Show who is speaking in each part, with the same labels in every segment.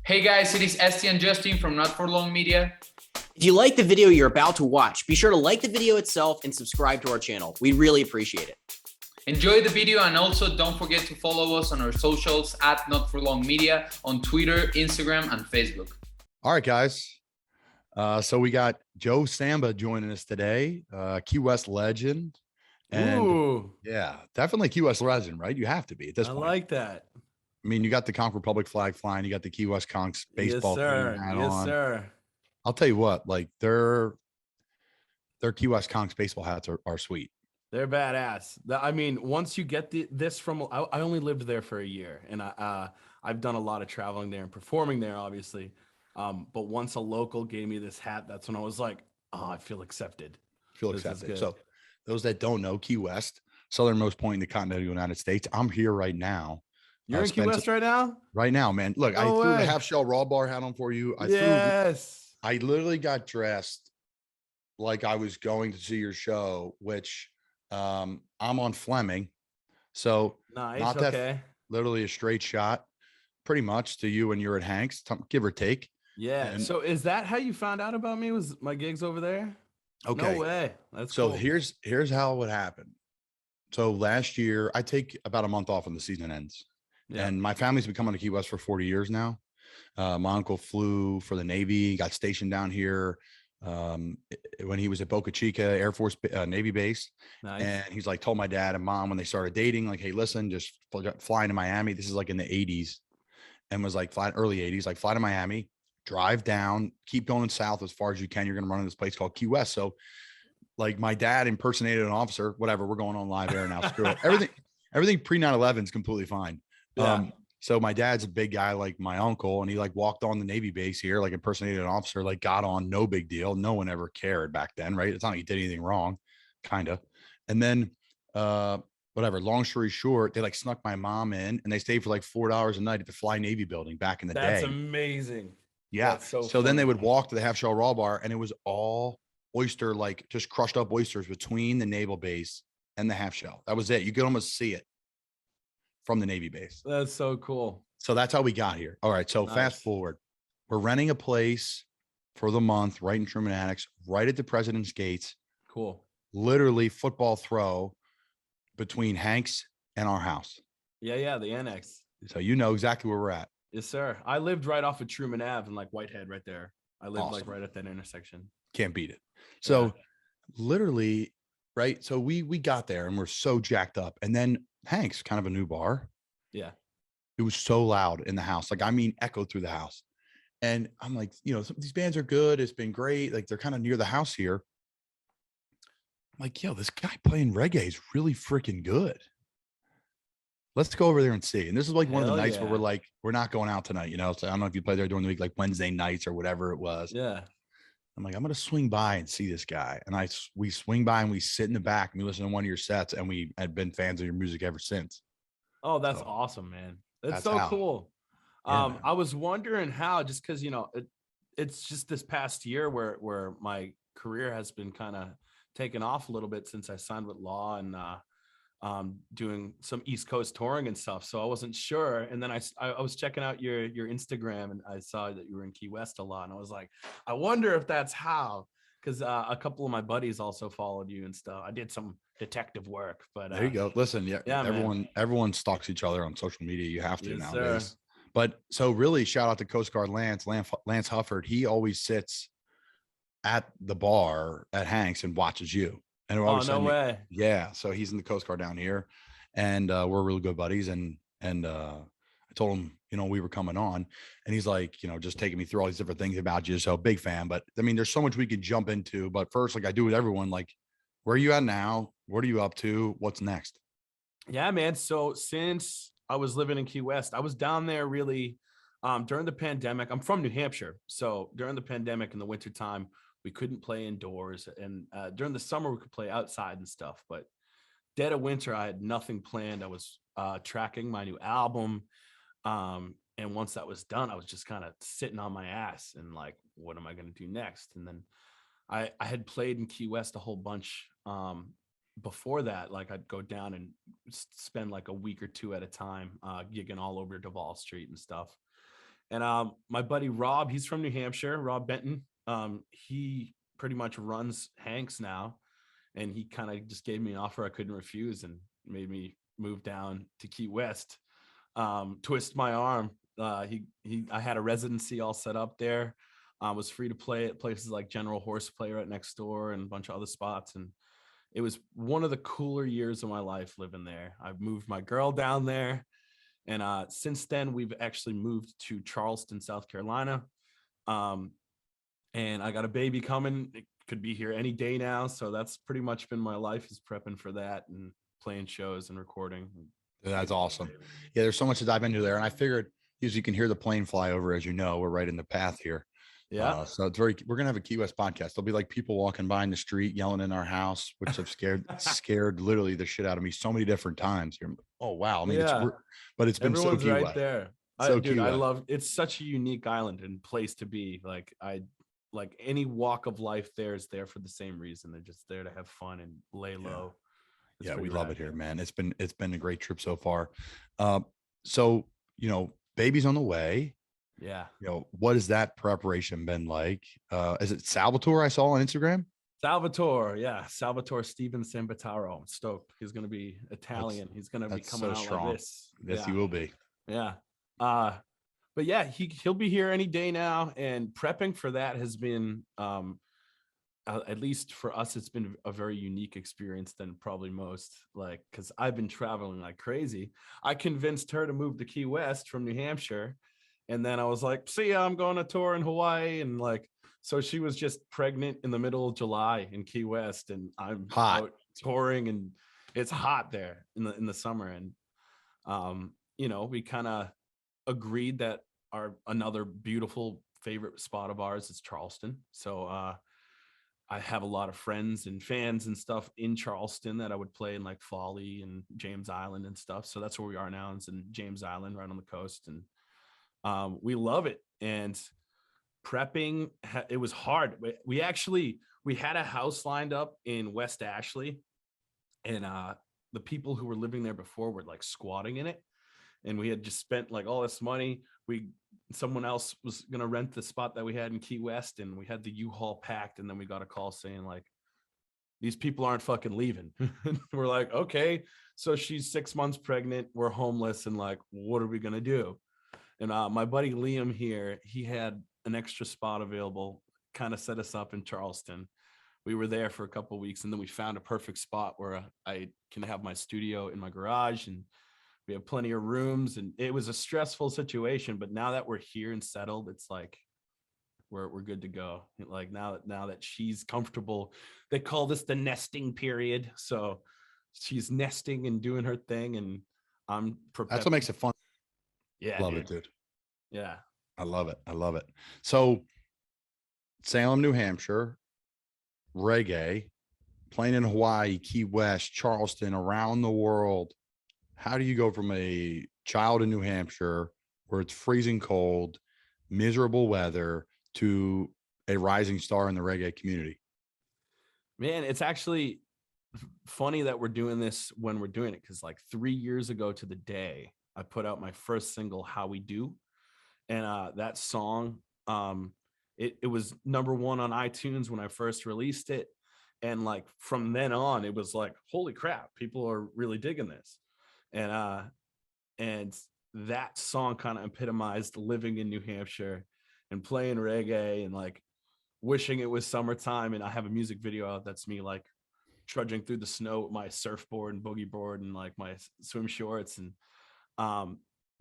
Speaker 1: Hey guys, it is Esti and Justin from Not For Long Media.
Speaker 2: If you like the video you're about to watch, be sure to like the video itself and subscribe to our channel. We really appreciate it.
Speaker 1: Enjoy the video and also don't forget to follow us on our socials at Not For Long Media on Twitter, Instagram, and Facebook.
Speaker 3: All right, guys. So we got Joe Samba joining us today, Key West legend. And yeah, definitely Key West legend, right? You have to be at this point.
Speaker 4: I like that.
Speaker 3: I mean, you got the Conch Republic flag flying, you got the Key West Conchs baseball hat on.
Speaker 4: Yes, sir.
Speaker 3: I'll tell you what, like their Key West Conchs baseball hats are sweet.
Speaker 4: They're badass. I mean, once you get this from, I only lived there for a year, and I've done a lot of traveling there and performing there, obviously. But once a local gave me this hat, that's when I was like, oh, I feel accepted.
Speaker 3: So those that don't know, Key West, southernmost point in the continental United States. I'm here right now.
Speaker 4: You're in Key West right now?
Speaker 3: Right now, man. Look, I threw the half shell raw bar hat on for you. I literally got dressed like I was going to see your show, which I'm on Fleming. So
Speaker 4: nice.
Speaker 3: Literally a straight shot pretty much to you when you're at Hank's, give or take.
Speaker 4: Yeah. And so is that how you found out about me? Was my gigs over there?
Speaker 3: Okay.
Speaker 4: No way. That's
Speaker 3: so
Speaker 4: cool.
Speaker 3: Here's how it would happen. So last year I take about a month off when the season ends. Yeah. And my family's been coming to Key West for 40 years now. My uncle flew for the Navy, got stationed down here when he was at Boca Chica Air Force Navy base. Nice. And he's like, told my dad and mom when they started dating, like, hey, listen, just fly to Miami. This is like in the 80s, and was like early 80s, like fly to Miami, drive down, keep going south as far as you can. You're going to run in this place called Key West. So like my dad impersonated an officer, whatever, we're going on live air now. Screw it. Everything pre 9/11 is completely fine. Yeah. So my dad's a big guy like my uncle, and he like walked on the Navy base here, like impersonated an officer, like got on, no big deal. No one ever cared back then, right? It's not like he did anything wrong, kind of. And then whatever, long story short, they like snuck my mom in and they stayed for like $4 a night at the Fly Navy building back in the day.
Speaker 4: That's amazing.
Speaker 3: Yeah.
Speaker 4: That's
Speaker 3: so then they would walk to the half shell raw bar, and it was all oyster, like just crushed up oysters between the naval base and the half shell. That was it. You could almost see it from the Navy base.
Speaker 4: That's so cool.
Speaker 3: So that's how we got here. All right. So fast forward, we're renting a place for the month right in Truman Annex, right at the President's Gates.
Speaker 4: Cool.
Speaker 3: Literally football throw between Hank's and our house.
Speaker 4: Yeah. The annex.
Speaker 3: So you know exactly where we're at.
Speaker 4: Yes, sir. I lived right off of Truman Ave in like Whitehead right there. I lived like right at that intersection.
Speaker 3: Can't beat it. So literally, right. So we got there and we're so jacked up. And then Hank's, kind of a new bar.
Speaker 4: Yeah.
Speaker 3: It was so loud in the house. Like, I mean, echoed through the house. And I'm like, you know, these bands are good. It's been great. Like, they're kind of near the house here. I'm like, yo, this guy playing reggae is really freaking good. Let's go over there and see. And this is like one of the nights where we're like, we're not going out tonight, you know? So I don't know if you play there during the week, like Wednesday nights or whatever it was.
Speaker 4: Yeah.
Speaker 3: I'm like, I'm going to swing by and see this guy. And we swing by and we sit in the back and we listen to one of your sets, and we had been fans of your music ever since.
Speaker 4: Oh, that's awesome, man. That's so cool. Yeah, I was wondering how, just because, you know, it's just this past year where my career has been kind of taken off a little bit since I signed with Law and doing some East Coast touring and stuff. So I wasn't sure. And then I was checking out your Instagram, and I saw that you were in Key West a lot. And I was like, I wonder if that's how, because a couple of my buddies also followed you and stuff. I did some detective work, but
Speaker 3: there you go. Listen, everyone stalks each other on social media. You have to nowadays. Sir. But so really, shout out to Coast Guard Lance Hufford. He always sits at the bar at Hank's and watches you. And
Speaker 4: no way.
Speaker 3: Yeah. So he's in the Coast Guard down here, and we're really good buddies. And I told him, you know, we were coming on, and he's like, you know, just taking me through all these different things about you. So big fan. But I mean, there's so much we could jump into. But first, like I do with everyone, like, where are you at now? What are you up to? What's next?
Speaker 4: Yeah, man. So since I was living in Key West, I was down there really during the pandemic. I'm from New Hampshire. So during the pandemic in the wintertime, we couldn't play indoors, and during the summer we could play outside and stuff. But dead of winter, I had nothing planned. I was tracking my new album, and once that was done, I was just kind of sitting on my ass and like, what am I going to do next? And then I had played in Key West a whole bunch before that. Like I'd go down and spend like a week or two at a time gigging all over Duval Street and stuff. And my buddy Rob, he's from New Hampshire, Rob Benton. He pretty much runs Hanks now. And he kind of just gave me an offer I couldn't refuse and made me move down to Key West, twist my arm. I had a residency all set up there. I was free to play at places like General Horseplay right next door and a bunch of other spots. And it was one of the cooler years of my life living there. I moved my girl down there. And since then, we've actually moved to Charleston, South Carolina. And I got a baby coming. It could be here any day now. So that's pretty much been my life, is prepping for that and playing shows and recording.
Speaker 3: That's awesome. Yeah, there's so much to dive into there. And I figured, as you can hear the plane fly over, as you know, we're right in the path here.
Speaker 4: Yeah.
Speaker 3: So it's we're going to have a Key West podcast. There'll be like people walking by in the street yelling in our house, which have scared literally the shit out of me so many different times. Oh, wow. I mean, but it's been
Speaker 4: everyone's
Speaker 3: so Key
Speaker 4: right
Speaker 3: West.
Speaker 4: there.
Speaker 3: Dude,
Speaker 4: I love, it's such a unique island and place to be. Like any walk of life there is there for the same reason. They're just there to have fun and lay low.
Speaker 3: Yeah, we love it here, man. It's been a great trip so far. So, baby's on the way.
Speaker 4: Yeah.
Speaker 3: What has that preparation been like? Is it Salvatore I saw on Instagram?
Speaker 4: Salvatore, yeah. Salvatore Steven Sambataro. I'm stoked. He's going to be Italian. He's going to be coming out strong. Like this.
Speaker 3: Yes, he will be.
Speaker 4: Yeah. But yeah, he'll be here any day now. And prepping for that has been, at least for us, it's been a very unique experience than probably most. Like, because I've been traveling like crazy. I convinced her to move to Key West from New Hampshire. And then I was like, see ya, I'm going to tour in Hawaii. And like, so she was just pregnant in the middle of July in Key West. And I'm out touring and it's hot there in the summer. And, we kind of agreed that another beautiful favorite spot of ours is Charleston. So I have a lot of friends and fans and stuff in Charleston that I would play in, like Folly and James Island and stuff. So that's where we are now. It's in James Island, right on the coast. And we love it. And prepping, it was hard. We had a house lined up in West Ashley, and the people who were living there before were like squatting in it. And we had just spent like all this money. Someone else was going to rent the spot that we had in Key West, and we had the U-Haul packed. And then we got a call saying like, these people aren't fucking leaving. We're like, okay. So she's 6 months pregnant. We're homeless. And like, what are we going to do? And my buddy Liam here, he had an extra spot available, kind of set us up in Charleston. We were there for a couple of weeks, and then we found a perfect spot where I can have my studio in my garage, and we have plenty of rooms. And it was a stressful situation, but now that we're here and settled, it's like we're good to go. Like now that she's comfortable, they call this the nesting period. So she's nesting and doing her thing, and I'm prepared.
Speaker 3: That's what makes it fun.
Speaker 4: Yeah,
Speaker 3: love it, dude.
Speaker 4: Yeah,
Speaker 3: I love it. So Salem, New Hampshire, reggae, playing in Hawaii, Key West, Charleston, around the world. How do you go from a child in New Hampshire where it's freezing cold, miserable weather, to a rising star in the reggae community?
Speaker 4: Man, it's actually funny that we're doing this when we're doing it, because like 3 years ago to the day, I put out my first single, How We Do. And that song, it was number 1 on iTunes when I first released it. And like from then on, it was like, holy crap, people are really digging this. And that song kind of epitomized living in New Hampshire and playing reggae and like wishing it was summertime. And I have a music video out that's me like trudging through the snow with my surfboard and boogie board and like my swim shorts. And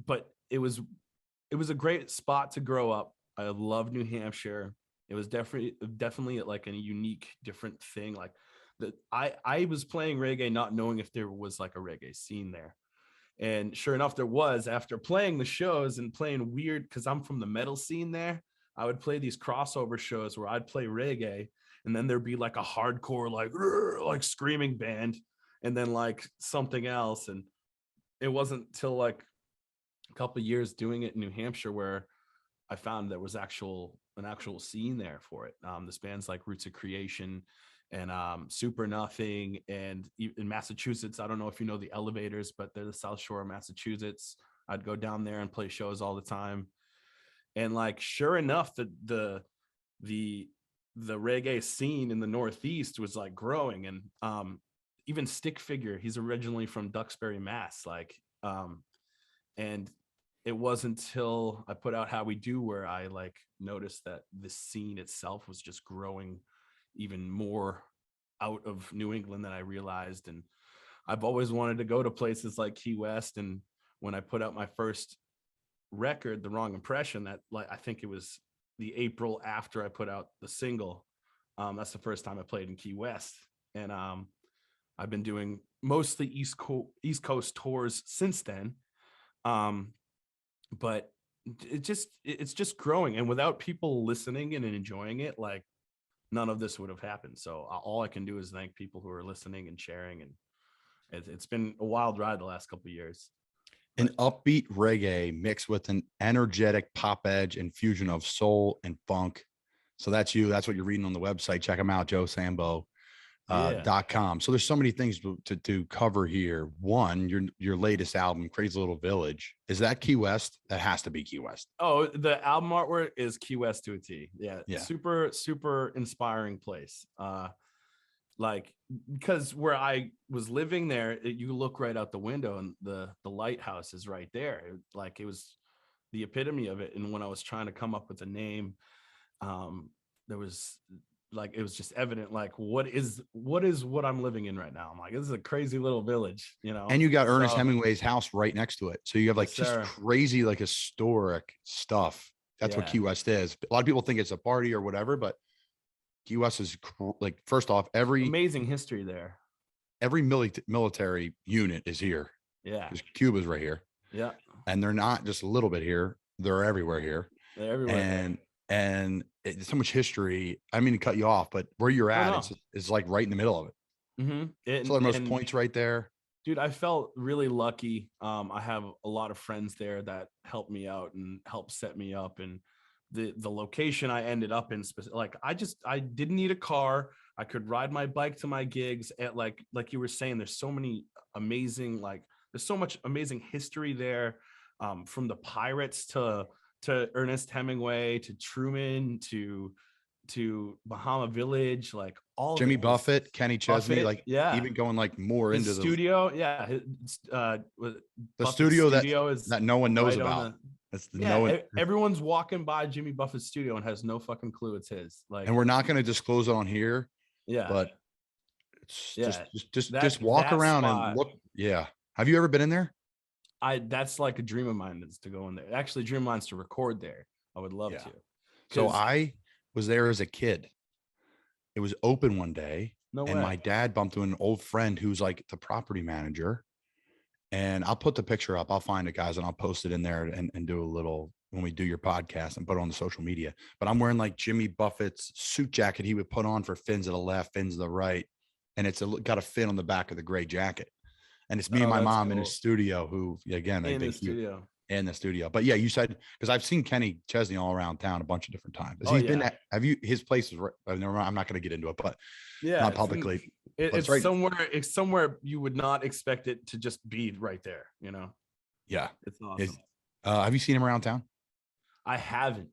Speaker 4: but it was a great spot to grow up. I love New Hampshire. It was definitely like a unique, different thing. Like that, I was playing reggae not knowing if there was like a reggae scene there. And sure enough, there was. After playing the shows and playing weird, because I'm from the metal scene there, I would play these crossover shows where I'd play reggae, and then there'd be like a hardcore, like screaming band, and then like something else. And it wasn't till like a couple of years doing it in New Hampshire where I found there was an actual scene there for it. This band's like Roots of Creation and Super Nothing, and in Massachusetts, I don't know if you know the Elevators, but they're the South Shore of Massachusetts. I'd go down there and play shows all the time. And like, sure enough, the reggae scene in the Northeast was like growing. And even Stick Figure, he's originally from Duxbury, Mass. Like, and it wasn't until I put out How We Do where I like noticed that the scene itself was just growing even more out of New England than I realized. And I've always wanted to go to places like Key West. And when I put out my first record, The Wrong Impression, that like I think it was the April after I put out the single, that's the first time I played in Key West. And I've been doing mostly East Coast tours since then. But it's just growing, and without people listening and enjoying it, like none of this would have happened. So all I can do is thank people who are listening and sharing. And it's been a wild ride the last couple of years.
Speaker 3: An upbeat reggae mixed with an energetic pop edge and fusion of soul and funk. So that's you. That's what you're reading on the website. Check them out, joesambo.com. So there's so many things to cover here. One, your latest album, Crazy Little Village. Is that Key West? That has to be Key West.
Speaker 4: Oh, the album artwork is Key West to a T. Yeah. Super, super inspiring place. Like, because where I was living there, you look right out the window and the lighthouse is right there. It was the epitome of it. And when I was trying to come up with a name, there was like, it was just evident, like, what is what I'm living in right now? I'm like, this is a crazy little village, you know?
Speaker 3: And you got Ernest Hemingway's house right next to it. So you have like just crazy, like historic stuff. That's what Key West is. A lot of people think it's a party or whatever, but Key West is like, first off, every
Speaker 4: amazing history there.
Speaker 3: Every military unit is here.
Speaker 4: Yeah.
Speaker 3: Because Cuba's right here.
Speaker 4: Yeah.
Speaker 3: And they're not just a little bit here. They're everywhere here.
Speaker 4: They're everywhere.
Speaker 3: And it's so much histerry. I mean to cut you off, but where you're at, it's like right in the middle of it.
Speaker 4: Mm-hmm.
Speaker 3: So most points right there.
Speaker 4: Dude, I felt really lucky. I have a lot of friends there that helped me out and helped set me up. And the location I ended up in, like, I didn't need a car. I could ride my bike to my gigs at like you were saying, there's so many amazing, like there's so much amazing history there, from the Pirates to Ernest Hemingway, to Truman, to Bahama Village, like all
Speaker 3: Jimmy Buffett, Kenny Chesney, like even going like more
Speaker 4: his
Speaker 3: into
Speaker 4: studio.
Speaker 3: The studio that no one knows about.
Speaker 4: Everyone's walking by Jimmy Buffett's studio and has no fucking clue it's his. Like,
Speaker 3: and we're not going to disclose it on here.
Speaker 4: Yeah,
Speaker 3: but it's just walk around and look. Yeah, have you ever been in there?
Speaker 4: That's like a dream of mine, is to go in there. Actually, dream of mine is to record there. I would love to.
Speaker 3: So I was there as a kid. It was open one day, and my dad bumped into an old friend who's like the property manager. And I'll put the picture up. I'll find it, guys, and I'll post it in there and do a little when we do your podcast and put it on the social media. But I'm wearing like Jimmy Buffett's suit jacket he would put on for fins to the left, fins to the right. And it's got a fin on the back of the gray jacket. And it's me and my mom in his studio, who, again, in the studio. But yeah, you said, because I've seen Kenny Chesney all around town a bunch of different times. Have you, his place is right, I'm not going to get into it, but not publicly.
Speaker 4: It's somewhere you would not expect it to just be right there, you know?
Speaker 3: Yeah.
Speaker 4: It's awesome.
Speaker 3: Have you seen him around town?
Speaker 4: I haven't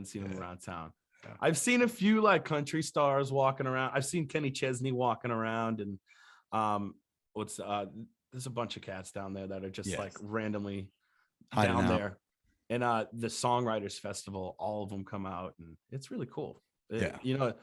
Speaker 4: seen him around town. Yeah. I've seen a few like country stars walking around. I've seen Kenny Chesney walking around, and there's a bunch of cats down there that are just like randomly down there. And the Songwriters Festival, all of them come out, and it's really cool. You know,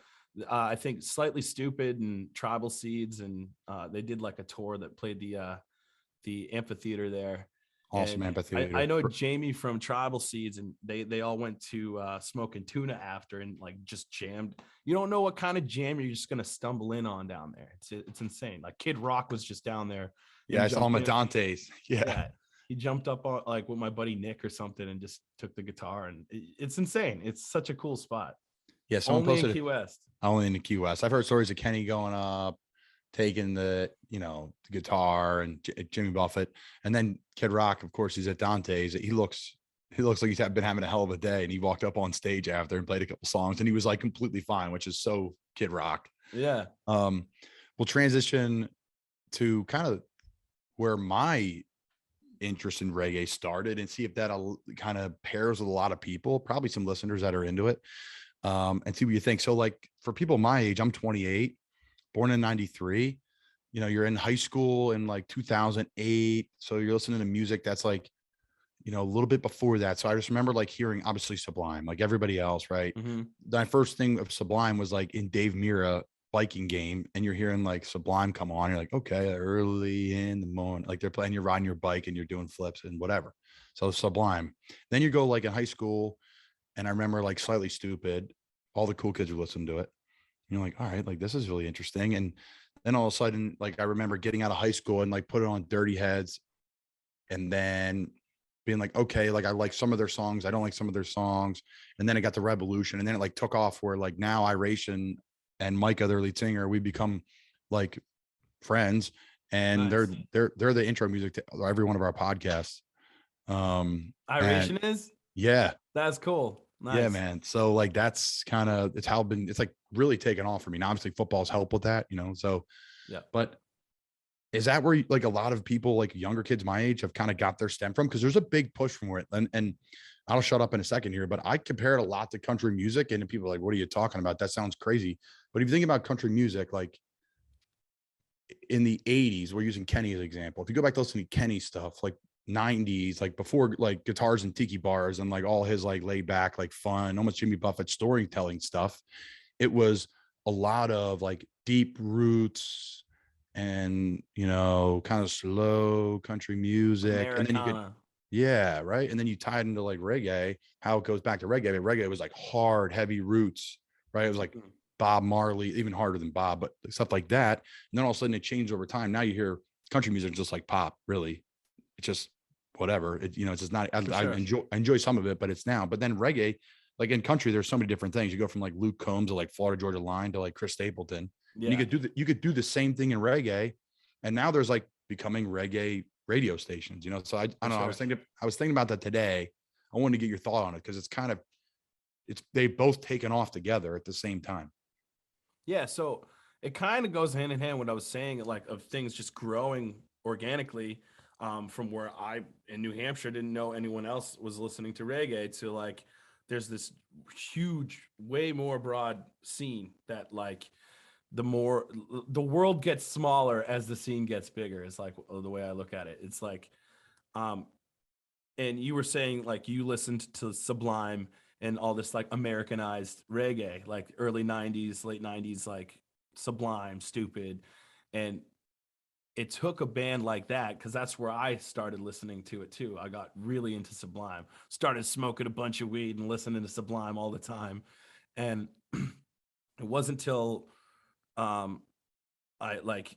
Speaker 4: I think Slightly Stupid and Tribal Seeds, and they did like a tour that played the amphitheater there.
Speaker 3: Awesome amphitheater.
Speaker 4: I know Jamie from Tribal Seeds, and they all went to Smoking Tuna after and like just jammed. You don't know what kind of jam you're just gonna stumble in on down there. It's insane. Like Kid Rock was just down there.
Speaker 3: Yeah, I saw him at Dante's. Yeah.
Speaker 4: He jumped up on like with my buddy Nick or something and just took the guitar, and it's insane. It's such a cool spot.
Speaker 3: Yeah, someone posted
Speaker 4: in Key West.
Speaker 3: Only in the Key West. I've heard stories of Kenny going up, taking the guitar, and Jimmy Buffett, and then Kid Rock. Of course, he's at Dante's. He looks like he's been having a hell of a day, and he walked up on stage after and played a couple songs, and he was like completely fine, which is so Kid Rock.
Speaker 4: Yeah.
Speaker 3: We'll transition to kind of where my interest in reggae started, and see if that kind of pairs with a lot of people, probably some listeners that are into it, and see what you think. So like for people my age, I'm 28, born in 93. You know, you're in high school in like 2008. So you're listening to music that's like, you know, a little bit before that. So I just remember like hearing obviously Sublime, like everybody else, right?
Speaker 4: Mm-hmm.
Speaker 3: My first thing of Sublime was like in Dave Mira biking game, and you're hearing like Sublime come on. You're like, okay, early in the morning, like they're playing, you're riding your bike and you're doing flips and whatever. So Sublime. Then you go like in high school, and I remember like Slightly Stupid, all the cool kids would listen to it. And you're like, all right, like this is really interesting. And then all of a sudden, like I remember getting out of high school and like put it on Dirty Heads, and then being like, okay, like I like some of their songs, I don't like some of their songs. And then it got the Revolution, and then it like took off where like now Iration and Micah, their lead singer, we become like friends, and
Speaker 4: Nice.
Speaker 3: they're the intro music to every one of our podcasts.
Speaker 4: Iration is?
Speaker 3: Yeah.
Speaker 4: That's cool. Nice.
Speaker 3: Yeah, man. So like that's kind of it's like really taken off for me. Now obviously football's help with that, you know. So
Speaker 4: yeah.
Speaker 3: But is that where like a lot of people, like younger kids my age, have kind of got their stem from? Because there's a big push for it. And I'll shut up in a second here, but I compare it a lot to country music, and people are like, what are you talking about? That sounds crazy. But if you think about country music, like in the 80s, we're using Kenny as an example. If you go back to listening to Kenny stuff, like 90s, like before like guitars and tiki bars and like all his like laid back, like fun, almost Jimmy Buffett storytelling stuff, it was a lot of like deep roots and, you know, kind of slow country music.
Speaker 4: Americana.
Speaker 3: And then you could, yeah, right. And then you tied into like reggae, how it goes back to reggae. But reggae was like hard, heavy roots, right? It was like Bob Marley, even harder than Bob, but stuff like that. And then all of a sudden it changed over time. Now you hear country music just like pop, really. It's just whatever. It, you know, it's just not, I enjoy some of it, but it's now. But then reggae, like in country, there's so many different things. You go from like Luke Combs to like Florida Georgia Line to like Chris Stapleton. Yeah. And you could do the same thing in reggae. And now there's like becoming reggae radio stations, you know. So I don't know. I was thinking about that today. I wanted to get your thought on it because they've both taken off together at the same time.
Speaker 4: Yeah, so it kind of goes hand in hand what I was saying, like of things just growing organically, from where I in New Hampshire didn't know anyone else was listening to reggae, to like there's this huge, way more broad scene that like the world gets smaller as the scene gets bigger is like the way I look at it. It's like, and you were saying like you listened to Sublime and all this like Americanized reggae, like early 90s, late 90s, like Sublime, Stupid. And it took a band like that, because that's where I started listening to it too. I got really into Sublime, started smoking a bunch of weed and listening to Sublime all the time. And it wasn't until I like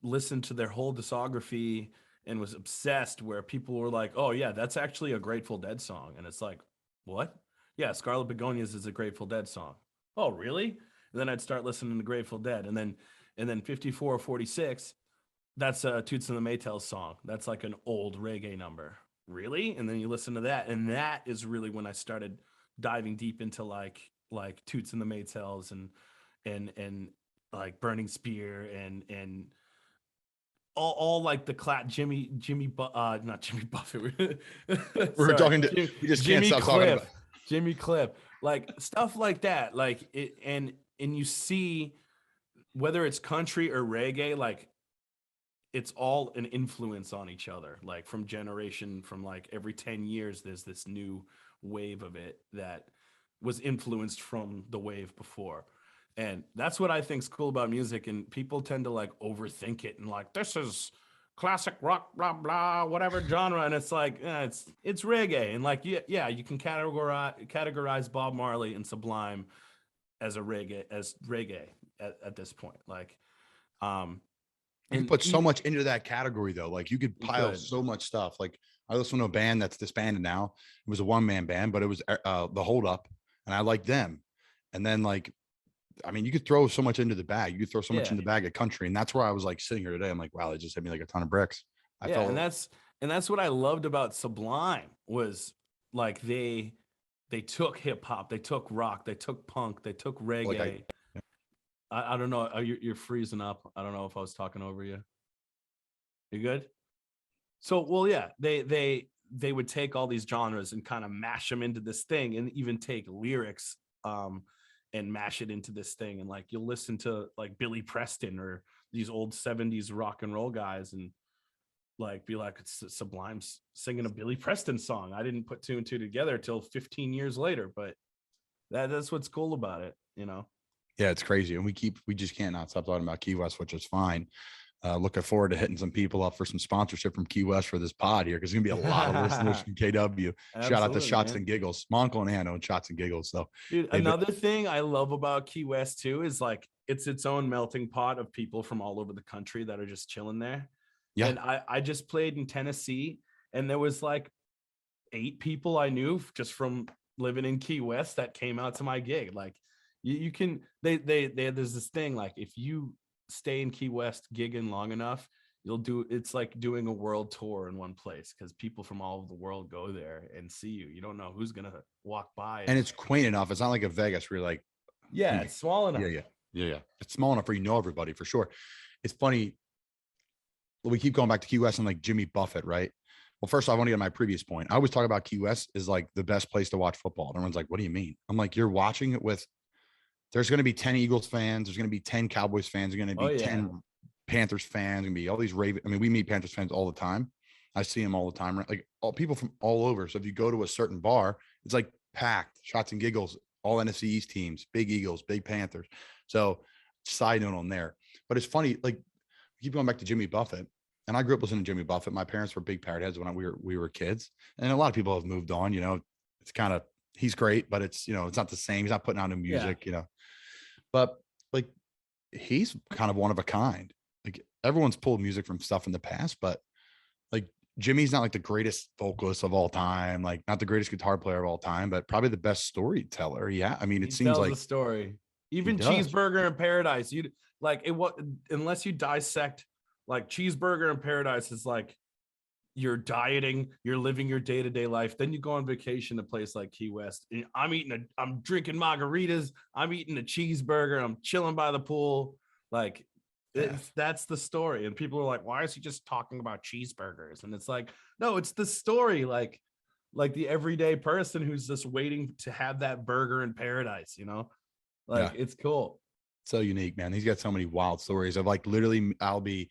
Speaker 4: listened to their whole discography and was obsessed, where people were like, oh yeah, that's actually a Grateful Dead song. And it's like, what? Yeah, Scarlet Begonias is a Grateful Dead song. Oh, really? And then I'd start listening to Grateful Dead. And then 5446, that's a Toots and the Maytals song. That's like an old reggae number. Really? And then you listen to that. And that is really when I started diving deep into like Toots and the Maytals and like Burning Spear and all like the not Jimmy Buffett.
Speaker 3: We're talking to, we just can't stop talking about
Speaker 4: Jimmy Cliff, like stuff like that, like it, and you see whether it's country or reggae, like it's all an influence on each other, like from generation, from like every 10 years there's this new wave of it that was influenced from the wave before. And that's what I think is cool about music. And people tend to like overthink it and like, this is classic rock, blah, blah, whatever genre. And it's like, it's reggae. And like, yeah, you can categorize Bob Marley and Sublime as reggae at this point. Like,
Speaker 3: you can put so much into that category though. Like you could pile so much stuff. Like I listen to a band that's disbanded now. It was a one-man band, but it was the Hold Up, and I liked them. And then like, I mean, you could throw so much into the bag. You could throw so much in the bag of country. And that's where I was like sitting here today. I'm like, wow, they just hit me like a ton of bricks.
Speaker 4: And that's what I loved about Sublime was like they took hip hop, they took rock, they took punk, they took reggae.
Speaker 3: Like
Speaker 4: I don't know. You're freezing up. I don't know if I was talking over you. You good? So, well, yeah, they would take all these genres and kind of mash them into this thing, and even take lyrics and mash it into this thing. And like, you'll listen to like Billy Preston or these old 70s rock and roll guys and like be like, it's Sublime singing a Billy Preston song. I didn't put two and two together till 15 years later, but that's what's cool about it, you know?
Speaker 3: Yeah, it's crazy. And we just can't not stop talking about Key West, which is fine. Looking forward to hitting some people up for some sponsorship from Key West for this pod here, because there's gonna be a lot of listeners from KW. Shout out to Shots and Giggles. My uncle and aunt own Shots and Giggles. So,
Speaker 4: dude, another thing I love about Key West too is like it's its own melting pot of people from all over the country that are just chilling there. Yeah. And I just played in Tennessee, and there was like 8 people I knew just from living in Key West that came out to my gig. Like you can there's this thing, like if you stay in Key West gigging long enough, it's like doing a world tour in one place, because people from all over the world go there and see you. You don't know who's gonna walk by.
Speaker 3: And it's quaint enough. It's not like a Vegas where you're like,
Speaker 4: yeah, it's small enough.
Speaker 3: Yeah. It's small enough where you know everybody for sure. It's funny. We keep going back to Key West and like Jimmy Buffett, right? Well, first, I want to get to my previous point. I always talk about Key West is like the best place to watch football. And everyone's like, what do you mean? I'm like, you're watching it with, there's going to be 10 Eagles fans. There's going to be 10 Cowboys fans. There's going to be 10 Panthers fans. Going to be all these Ravens. I mean, we meet Panthers fans all the time. I see them all the time, right? Like all people from all over. So if you go to a certain bar, it's like packed. Shots and Giggles, all NFC East teams, big Eagles, big Panthers. So side note on there. But it's funny, like we keep going back to Jimmy Buffett. And I grew up listening to Jimmy Buffett. My parents were big Parrot heads when we were kids. And a lot of people have moved on, you know. It's kind of, he's great, but it's, you know, it's not the same. He's not putting out new music, you know. But like he's kind of one of a kind. Like everyone's pulled music from stuff in the past, but like Jimmy's not like the greatest vocalist of all time, like not the greatest guitar player of all time, but probably the best storyteller. Yeah. I mean, it seems like
Speaker 4: the story. Even Cheeseburger in Paradise, you like it. What unless you dissect, like Cheeseburger in Paradise is like you're dieting, you're living your day-to-day life. Then you go on vacation to a place like Key West. I'm drinking margaritas, I'm eating a cheeseburger, I'm chilling by the pool. Like that's the story. And people are like, why is he just talking about cheeseburgers? And it's like, no, it's the story. Like the everyday person who's just waiting to have that burger in paradise, you know? Like it's cool.
Speaker 3: So unique, man. He's got so many wild stories of like literally I'll be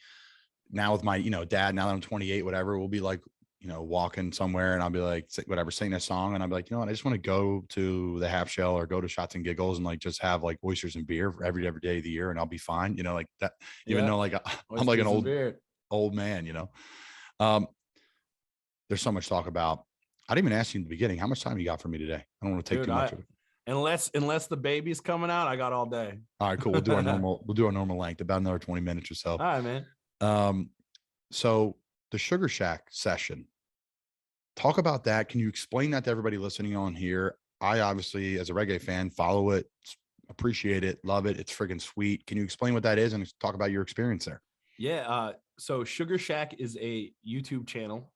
Speaker 3: now with my, you know, dad, now that I'm 28, whatever, we'll be like, you know, walking somewhere and I'll be like, whatever, sing a song. And I'll be like, you know what? I just want to go to the Half Shell or go to Shots and Giggles and like, just have like oysters and beer for every day of the year. And I'll be fine. You know, like that, even though like I'm like an old man, you know. There's so much talk about. I didn't even ask you in the beginning, how much time you got for me today? I don't want to take too much of it.
Speaker 4: Unless the baby's coming out, I got all day.
Speaker 3: All right, cool. We'll do our normal length, about another 20 minutes or so.
Speaker 4: All right, man.
Speaker 3: So the Sugar Shack session, talk about that. Can you explain that to everybody listening on here? I obviously, as a reggae fan, follow it, appreciate it, love it. It's friggin' sweet. Can you explain what that is and talk about your experience there?
Speaker 4: Yeah. So Sugar Shack is a YouTube channel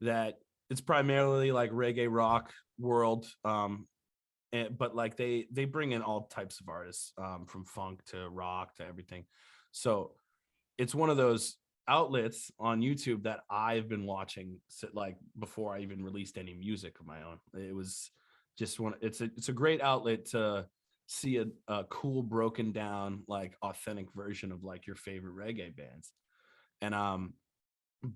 Speaker 4: that it's primarily like reggae rock world. But like they bring in all types of artists, from funk to rock to everything. So it's one of those outlets on YouTube that I've been watching like before I even released any music of my own. It was just it's a great outlet to see a cool broken down like authentic version of like your favorite reggae bands. And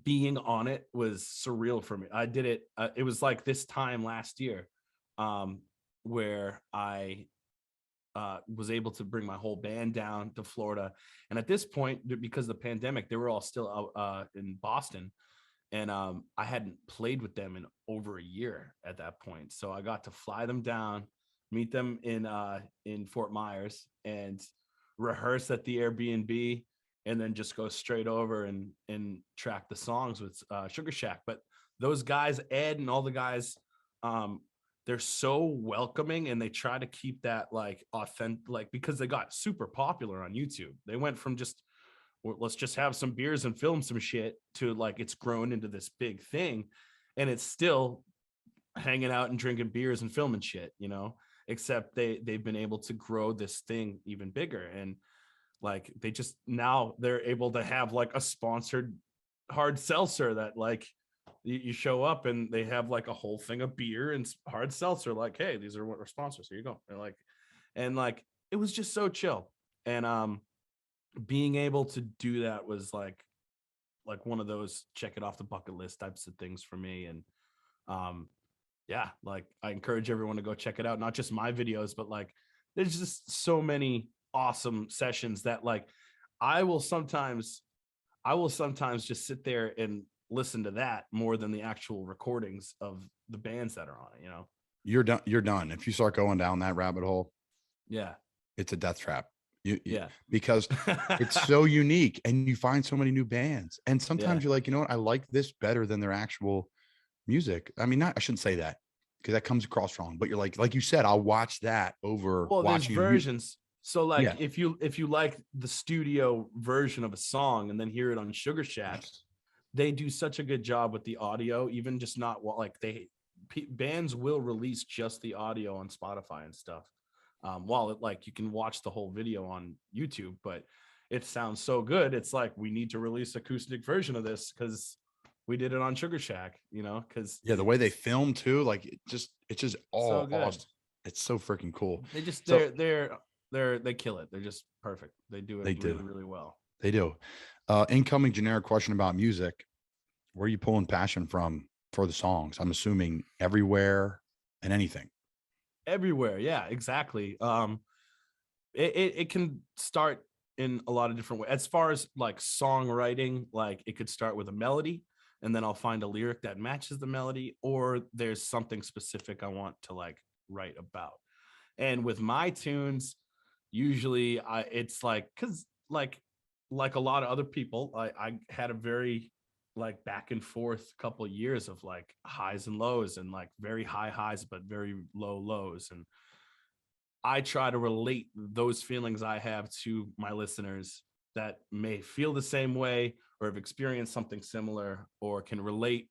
Speaker 4: being on it was surreal for me. I did it. It was like this time last year, where I was able to bring my whole band down to Florida. And at this point, because of the pandemic, they were all still out in Boston. And I hadn't played with them in over a year at that point. So I got to fly them down, meet them in Fort Myers, and rehearse at the Airbnb, and then just go straight over and track the songs with Sugar Shack. But those guys, Ed and all the guys, they're so welcoming, and they try to keep that like authentic, like, because they got super popular on YouTube. They went from just, well, let's just have some beers and film some shit, to like it's grown into this big thing, and it's still hanging out and drinking beers and filming shit, you know, except they've been able to grow this thing even bigger. And like now they're able to have like a sponsored hard seltzer that like you show up and they have like a whole thing of beer and hard seltzer, like, hey, these are what our sponsors, here you go. And like it was just so chill. And being able to do that was like one of those check it off the bucket list types of things for me. And yeah, like I encourage everyone to go check it out, not just my videos, but like there's just so many awesome sessions that like I will sometimes just sit there and listen to that more than the actual recordings of the bands that are on it, you know.
Speaker 3: You're done if you start going down that rabbit hole.
Speaker 4: Yeah,
Speaker 3: it's a death trap.
Speaker 4: Yeah,
Speaker 3: because it's so unique and you find so many new bands, and sometimes
Speaker 4: Yeah.
Speaker 3: you're like, you know what, I like this better than their actual music. I mean, I shouldn't say that because that comes across wrong, but you're like you said, I'll watch that over
Speaker 4: well, there's
Speaker 3: watching
Speaker 4: versions. So like
Speaker 3: Yeah.
Speaker 4: if you like the studio version of a song and then hear it on Sugar Shack, they do such a good job with the audio, even just not what like bands will release just the audio on Spotify and stuff. While it like you can watch the whole video on YouTube, but it sounds so good. It's like we need to release acoustic version of this because we did it on Sugar Shack, you know, because
Speaker 3: the way they film too, like it's just all
Speaker 4: so good.
Speaker 3: awesome. It's so freaking cool.
Speaker 4: They just
Speaker 3: So-
Speaker 4: they kill it. They're just perfect. They do it really, really well.
Speaker 3: They do. Incoming generic question about music. Where are you pulling passion from for the songs? I'm assuming everywhere and anything.
Speaker 4: Everywhere, yeah, exactly. It can start in a lot of different ways. As far as like songwriting, like it could start with a melody and then I'll find a lyric that matches the melody, or there's something specific I want to like write about. And with my tunes, usually it's like because like a lot of other people, I had a very like back and forth couple years of like highs and lows, and like very high highs but very low lows, and I try to relate those feelings I have to my listeners that may feel the same way or have experienced something similar or can relate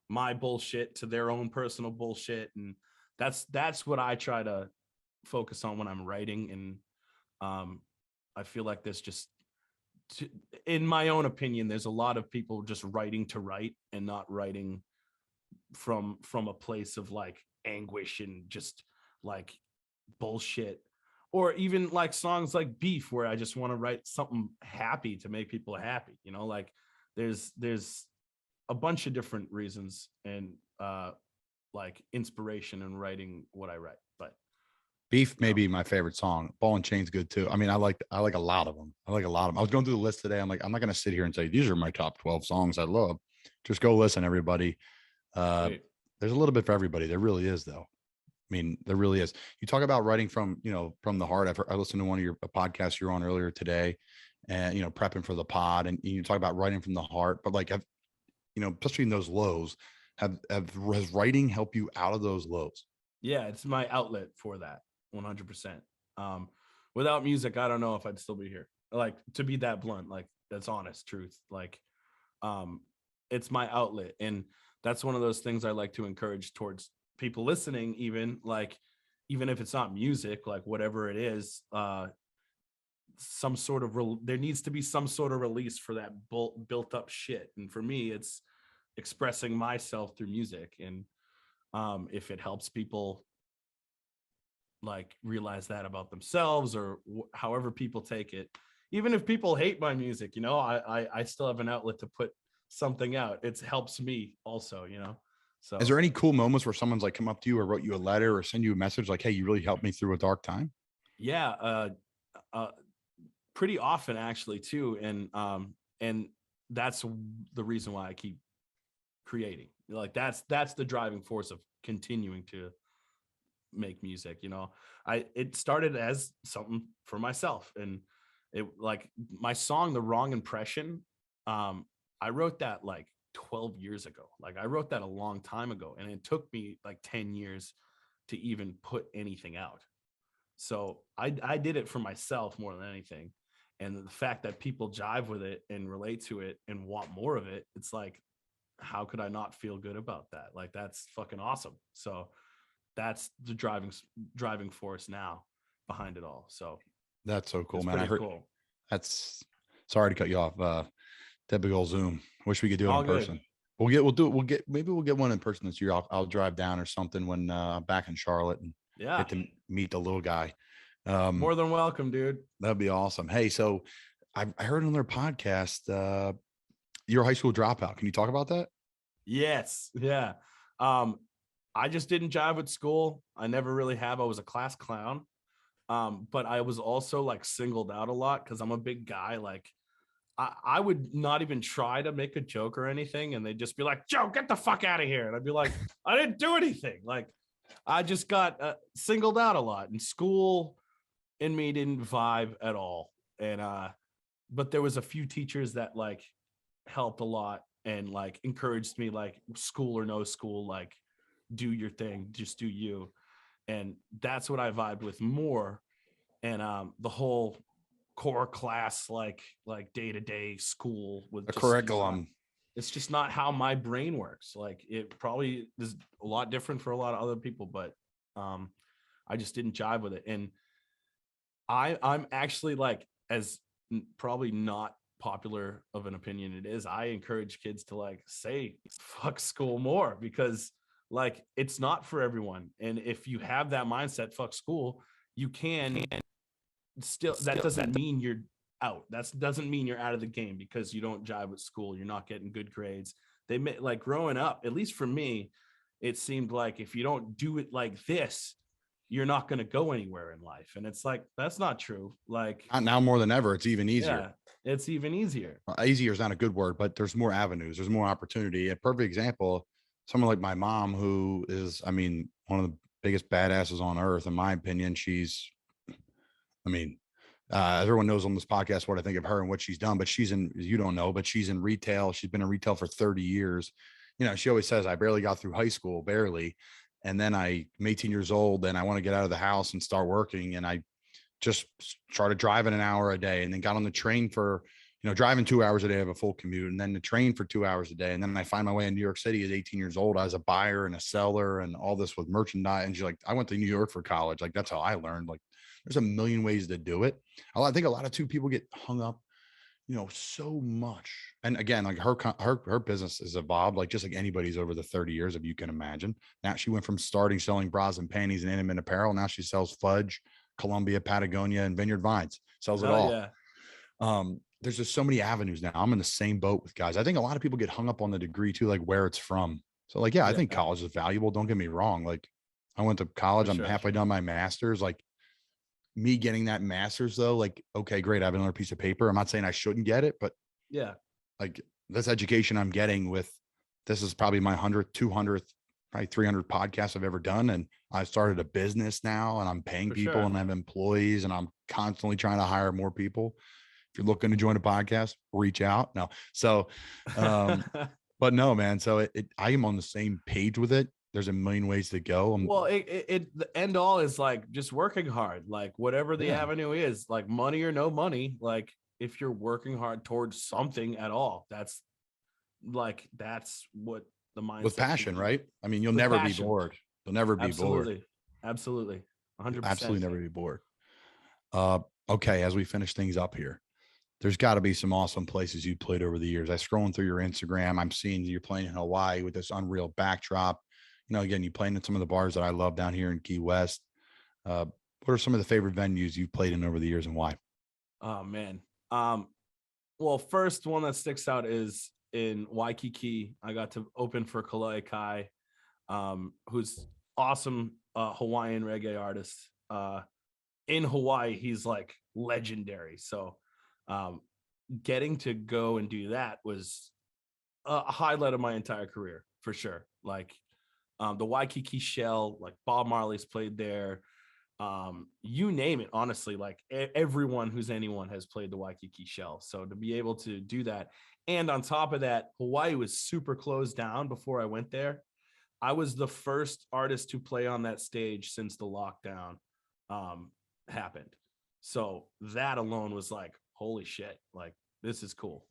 Speaker 4: my bullshit to their own personal bullshit. And that's what I try to focus on when I'm writing. And I feel like there's just in my own opinion, there's a lot of people just writing to write and not writing from a place of like anguish and just like bullshit, or even like songs like Beef where I just want to write something happy to make people happy, you know. Like there's a bunch of different reasons and like inspiration in writing what I write. But
Speaker 3: Beef may be my favorite song. Ball and Chain's good too. I mean, I like a lot of them. I was going through the list today. I'm like, I'm not going to sit here and say these are my top 12 songs I love. Just go listen, everybody. There's a little bit for everybody. There really is, though. I mean, there really is. You talk about writing from the heart. I listened to one of your podcasts you were on earlier today, and prepping for the pod, and you talk about writing from the heart. But like, especially in those lows, has writing helped you out of those lows?
Speaker 4: Yeah, it's my outlet for that. 100%. Without music, I don't know if I'd still be here. Like, to be that blunt, like that's honest truth. Like, it's my outlet, and that's one of those things I like to encourage towards people listening. Even if it's not music, like whatever it is, some sort of there needs to be some sort of release for that built up shit. And for me, it's expressing myself through music, and if it helps people like realize that about themselves, or however people take it, even if people hate my music, I still have an outlet to put something out. It helps me also, So
Speaker 3: is there any cool moments where someone's like come up to you or wrote you a letter or send you a message like, hey, you really helped me through a dark time?
Speaker 4: Yeah, pretty often actually too. And that's the reason why I keep creating. Like that's the driving force of continuing to make music. It started as something for myself, and it like my song The Wrong Impression, I wrote that like 12 years ago. Like I wrote that a long time ago, and it took me like 10 years to even put anything out. So I did it for myself more than anything. And the fact that people jive with it and relate to it and want more of it, it's like, how could I not feel good about that? Like, that's fucking awesome. So that's the driving force now behind it all. So
Speaker 3: that's so cool,
Speaker 4: it's
Speaker 3: man. I heard
Speaker 4: cool.
Speaker 3: that's sorry to cut you off. Typical Zoom. Wish we could do it
Speaker 4: All
Speaker 3: in
Speaker 4: good.
Speaker 3: person. Maybe we'll get one in person this year. I'll drive down or something when I'm back in Charlotte and get to meet the little guy.
Speaker 4: More than welcome, dude.
Speaker 3: That'd be awesome. Hey, so I heard on their podcast, you're a high school dropout. Can you talk about that?
Speaker 4: Yes. Yeah. I just didn't jive with school. I never really have. I was a class clown. But I was also like singled out a lot because I'm a big guy. Like I would not even try to make a joke or anything. And they'd just be like, Joe, get the fuck out of here. And I'd be like, I didn't do anything. Like I just got singled out a lot in school and me didn't vibe at all. And, but there was a few teachers that like helped a lot and like encouraged me, like school or no school, like do your thing, just do you. And that's what I vibed with more. And the whole core class, like day-to-day school with
Speaker 3: the curriculum.
Speaker 4: It's just not how my brain works. Like it probably is a lot different for a lot of other people, but I just didn't jive with it. And I'm actually like, as probably not popular of an opinion it is, I encourage kids to like say fuck school more, because like it's not for everyone. And if you have that mindset, fuck school, you can still, that doesn't mean you're out. That doesn't mean you're out of the game because you don't jive with school, you're not getting good grades. They like growing up, at least for me, it seemed like if you don't do it like this, you're not going to go anywhere in life. And it's like, that's not true. Like
Speaker 3: Not now more than ever. It's even easier.
Speaker 4: Yeah, it's even easier.
Speaker 3: Easier is not a good word, but there's more avenues. There's more opportunity. A perfect example, someone like my mom, who is, I mean, one of the biggest badasses on earth, in my opinion. She's, I mean, everyone knows on this podcast what I think of her and what she's done, but she's in, you don't know, but she's in retail. She's been in retail for 30 years. You know, she always says, I barely got through high school, barely. And then I'm 18 years old and I want to get out of the house and start working. And I just started driving an hour a day and then got on the train for, you know, driving 2 hours a day of a full commute, and then the train for 2 hours a day. And then I find my way in New York City at 18 years old as a buyer and a seller and all this with merchandise. And she's like, I went to New York for college. Like, that's how I learned. Like, there's a million ways to do it. I think a lot of people get hung up, you know, so much. And again, like her business has evolved, like just like anybody's over the 30 years, if you can imagine. Now she went from selling bras and panties and intimate apparel. Now she sells fudge, Columbia, Patagonia, and Vineyard Vines. Sells it all. Yeah. There's just so many avenues now. I'm in the same boat with guys. I think a lot of people get hung up on the degree too, like where it's from. So like, yeah, I think college is valuable. Don't get me wrong. Like I went to college. I'm halfway done my master's. Like me getting that master's though, like, okay, great. I have another piece of paper. I'm not saying I shouldn't get it, but
Speaker 4: yeah,
Speaker 3: like this education I'm getting with, this is probably my 100th, 200th, probably 300 podcasts I've ever done. And I started a business now and I'm paying people and I have employees and I'm constantly trying to hire more people. If you're looking to join a podcast, reach out. No. So, but no, man. So I am on the same page with it. There's a million ways to go.
Speaker 4: Well, the end all is like just working hard, like whatever the avenue is, like money or no money. Like if you're working hard towards something at all, that's what the mindset
Speaker 3: with passion, right? I mean, you'll never be bored. You'll never be bored.
Speaker 4: Absolutely. 100%.
Speaker 3: Absolutely never be bored. Okay. As we finish things up here, there's got to be some awesome places you played over the years. I scrolling through your Instagram. I'm seeing you're playing in Hawaii with this unreal backdrop. You know, again, you playing in some of the bars that I love down here in Key West. What are some of the favorite venues you've played in over the years and why?
Speaker 4: Oh man. Well, first one that sticks out is in Waikiki. I got to open for Kalai Kai, who's awesome Hawaiian reggae artist. In Hawaii, he's like legendary. So getting to go and do that was a highlight of my entire career for sure. Like the Waikiki Shell, like Bob Marley's played there. You name it, honestly, like everyone who's anyone has played the Waikiki Shell. So to be able to do that, and on top of that, Hawaii was super closed down before I went there. I was the first artist to play on that stage since the lockdown happened. So that alone was like, holy shit, like this is cool.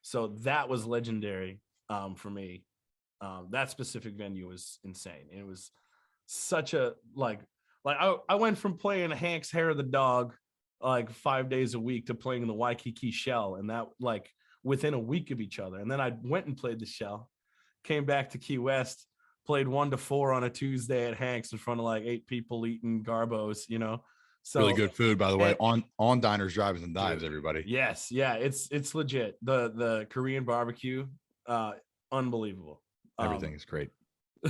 Speaker 4: So that was legendary for me. That specific venue was insane. It was such a like I went from playing Hank's Hair of the Dog like 5 days a week to playing the Waikiki Shell, and that like within a week of each other. And then I went and played the Shell, came back to Key West, played 1 to 4 on a Tuesday at Hank's in front of like 8 people eating garbos, you know. So
Speaker 3: really good food, by the way, on Diners, Drives, and Dives,
Speaker 4: dude,
Speaker 3: everybody.
Speaker 4: Yes, yeah, it's legit. The Korean barbecue, unbelievable.
Speaker 3: Everything is great.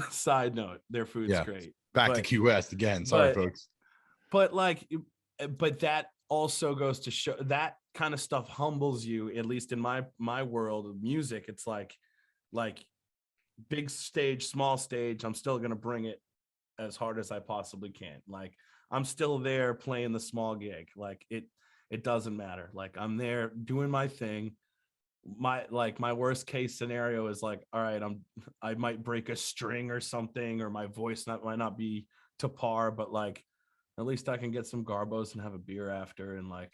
Speaker 4: Side note, their food's great.
Speaker 3: Back to Key West again. Sorry, folks.
Speaker 4: But that also goes to show that kind of stuff humbles you, at least in my world of music. It's like big stage, small stage, I'm still gonna bring it as hard as I possibly can. Like I'm still there playing the small gig. Like it doesn't matter. Like I'm there doing my thing. My worst case scenario is like, all right, I might break a string or something, or my voice might not be to par, but like at least I can get some garbos and have a beer after, and like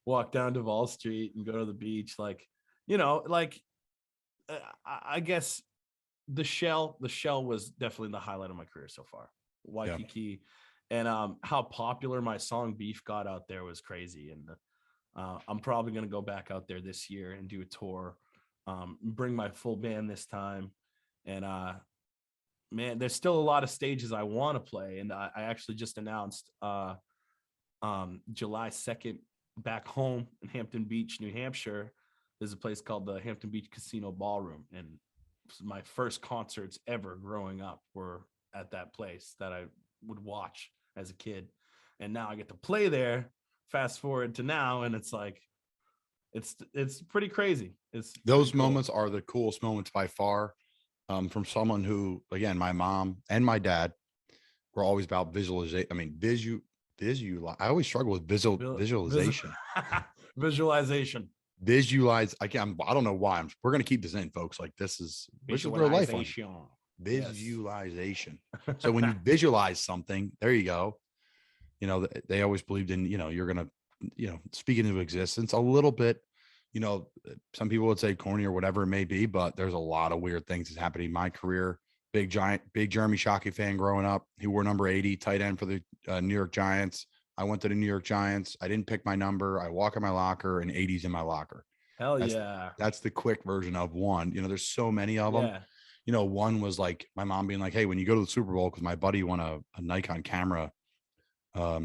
Speaker 4: walk down Duval Street and go to the beach. Like, you know, like I guess the Shell was definitely the highlight of my career so far. Waikiki. And how popular my song Beef got out there was crazy. And I'm probably going to go back out there this year and do a tour, bring my full band this time. And man, there's still a lot of stages I want to play. And I actually just announced July 2nd back home in Hampton Beach, New Hampshire. There's a place called the Hampton Beach Casino Ballroom. And my first concerts ever growing up were at that place that I would watch as a kid. And now I get to play there. Fast forward to now, and it's like it's pretty crazy. It's
Speaker 3: those moments are the coolest moments by far. From someone who, again, my mom and my dad were always about visualization. I mean, I always struggle with visualization.
Speaker 4: Visualization.
Speaker 3: Visualize. I don't know why. We're going to keep this in, folks. Like this is real life. Visualization. So when you visualize something, there you go. You know, they always believed in, you know, you're going to, you know, speak into existence a little bit. You know, some people would say corny or whatever it may be, but there's a lot of weird things that's happening in my career. Big Jeremy Shockey fan growing up. He wore number 80, tight end for the New York Giants. I went to the New York Giants. I didn't pick my number. I walk in my locker and 80's in my locker.
Speaker 4: Hell yeah.
Speaker 3: That's the quick version of one. You know, there's so many of them. You know, one was like my mom being like, hey, when you go to the Super Bowl, because my buddy won a Nikon camera, a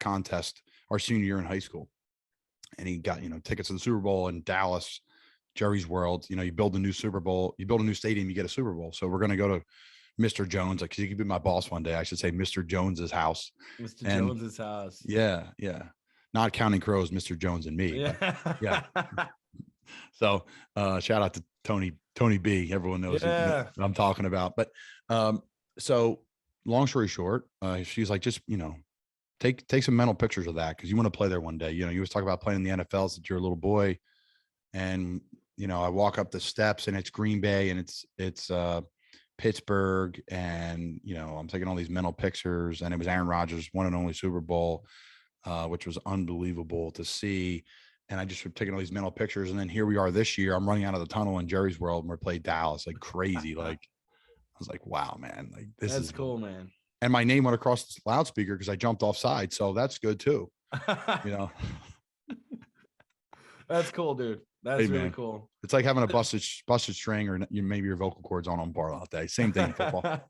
Speaker 3: contest our senior year in high school. And he got, you know, tickets to the Super Bowl in Dallas, Jerry's World. You know, you build a new Super Bowl, you build a new stadium, you get a Super Bowl. So we're going to go to Mr. Jones. Like, he could be my boss one day. I should say Mr. Jones's house.
Speaker 4: Jones's house.
Speaker 3: Yeah. Yeah. Not counting crows, Mr. Jones and me.
Speaker 4: Yeah.
Speaker 3: Yeah. So shout out to Tony B. Everyone knows what I'm talking about. But so long story short, she's like, just, you know, take some mental pictures of that, because you want to play there one day. You know, you always talk about playing in the NFL since you're a little boy. And, you know, I walk up the steps and it's Green Bay and it's Pittsburgh, and, you know, I'm taking all these mental pictures, and it was Aaron Rodgers' one and only Super Bowl, which was unbelievable to see. And I just was taking all these mental pictures. And then here we are this year, I'm running out of the tunnel in Jerry's World, and we're playing Dallas, like crazy. Like, I was like, wow, man, like that's
Speaker 4: cool, man.
Speaker 3: And my name went across the loudspeaker because I jumped offside. So that's good too. You know,
Speaker 4: that's cool, dude. That's really cool.
Speaker 3: It's like having a busted string, or maybe your vocal cords on bar all day. Same thing in football.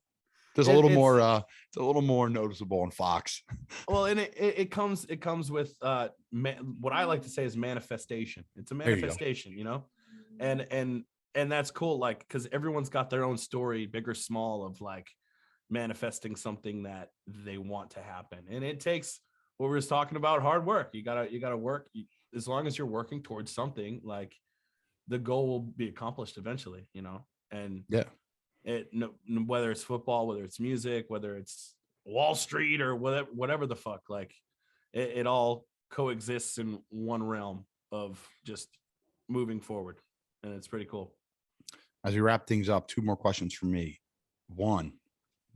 Speaker 3: There's a little more, it's a little more noticeable in Fox.
Speaker 4: Well, and it comes with what I like to say is manifestation. It's a manifestation, you know, and that's cool. Like, because everyone's got their own story, big or small, of like manifesting something that they want to happen. And it takes what we were talking about, hard work. You gotta work. As long as you're working towards something, like the goal will be accomplished eventually, you know? And whether it's football, whether it's music, whether it's Wall Street or whatever the fuck, like it all coexists in one realm of just moving forward. And it's pretty cool.
Speaker 3: As we wrap things up, 2 more questions from me.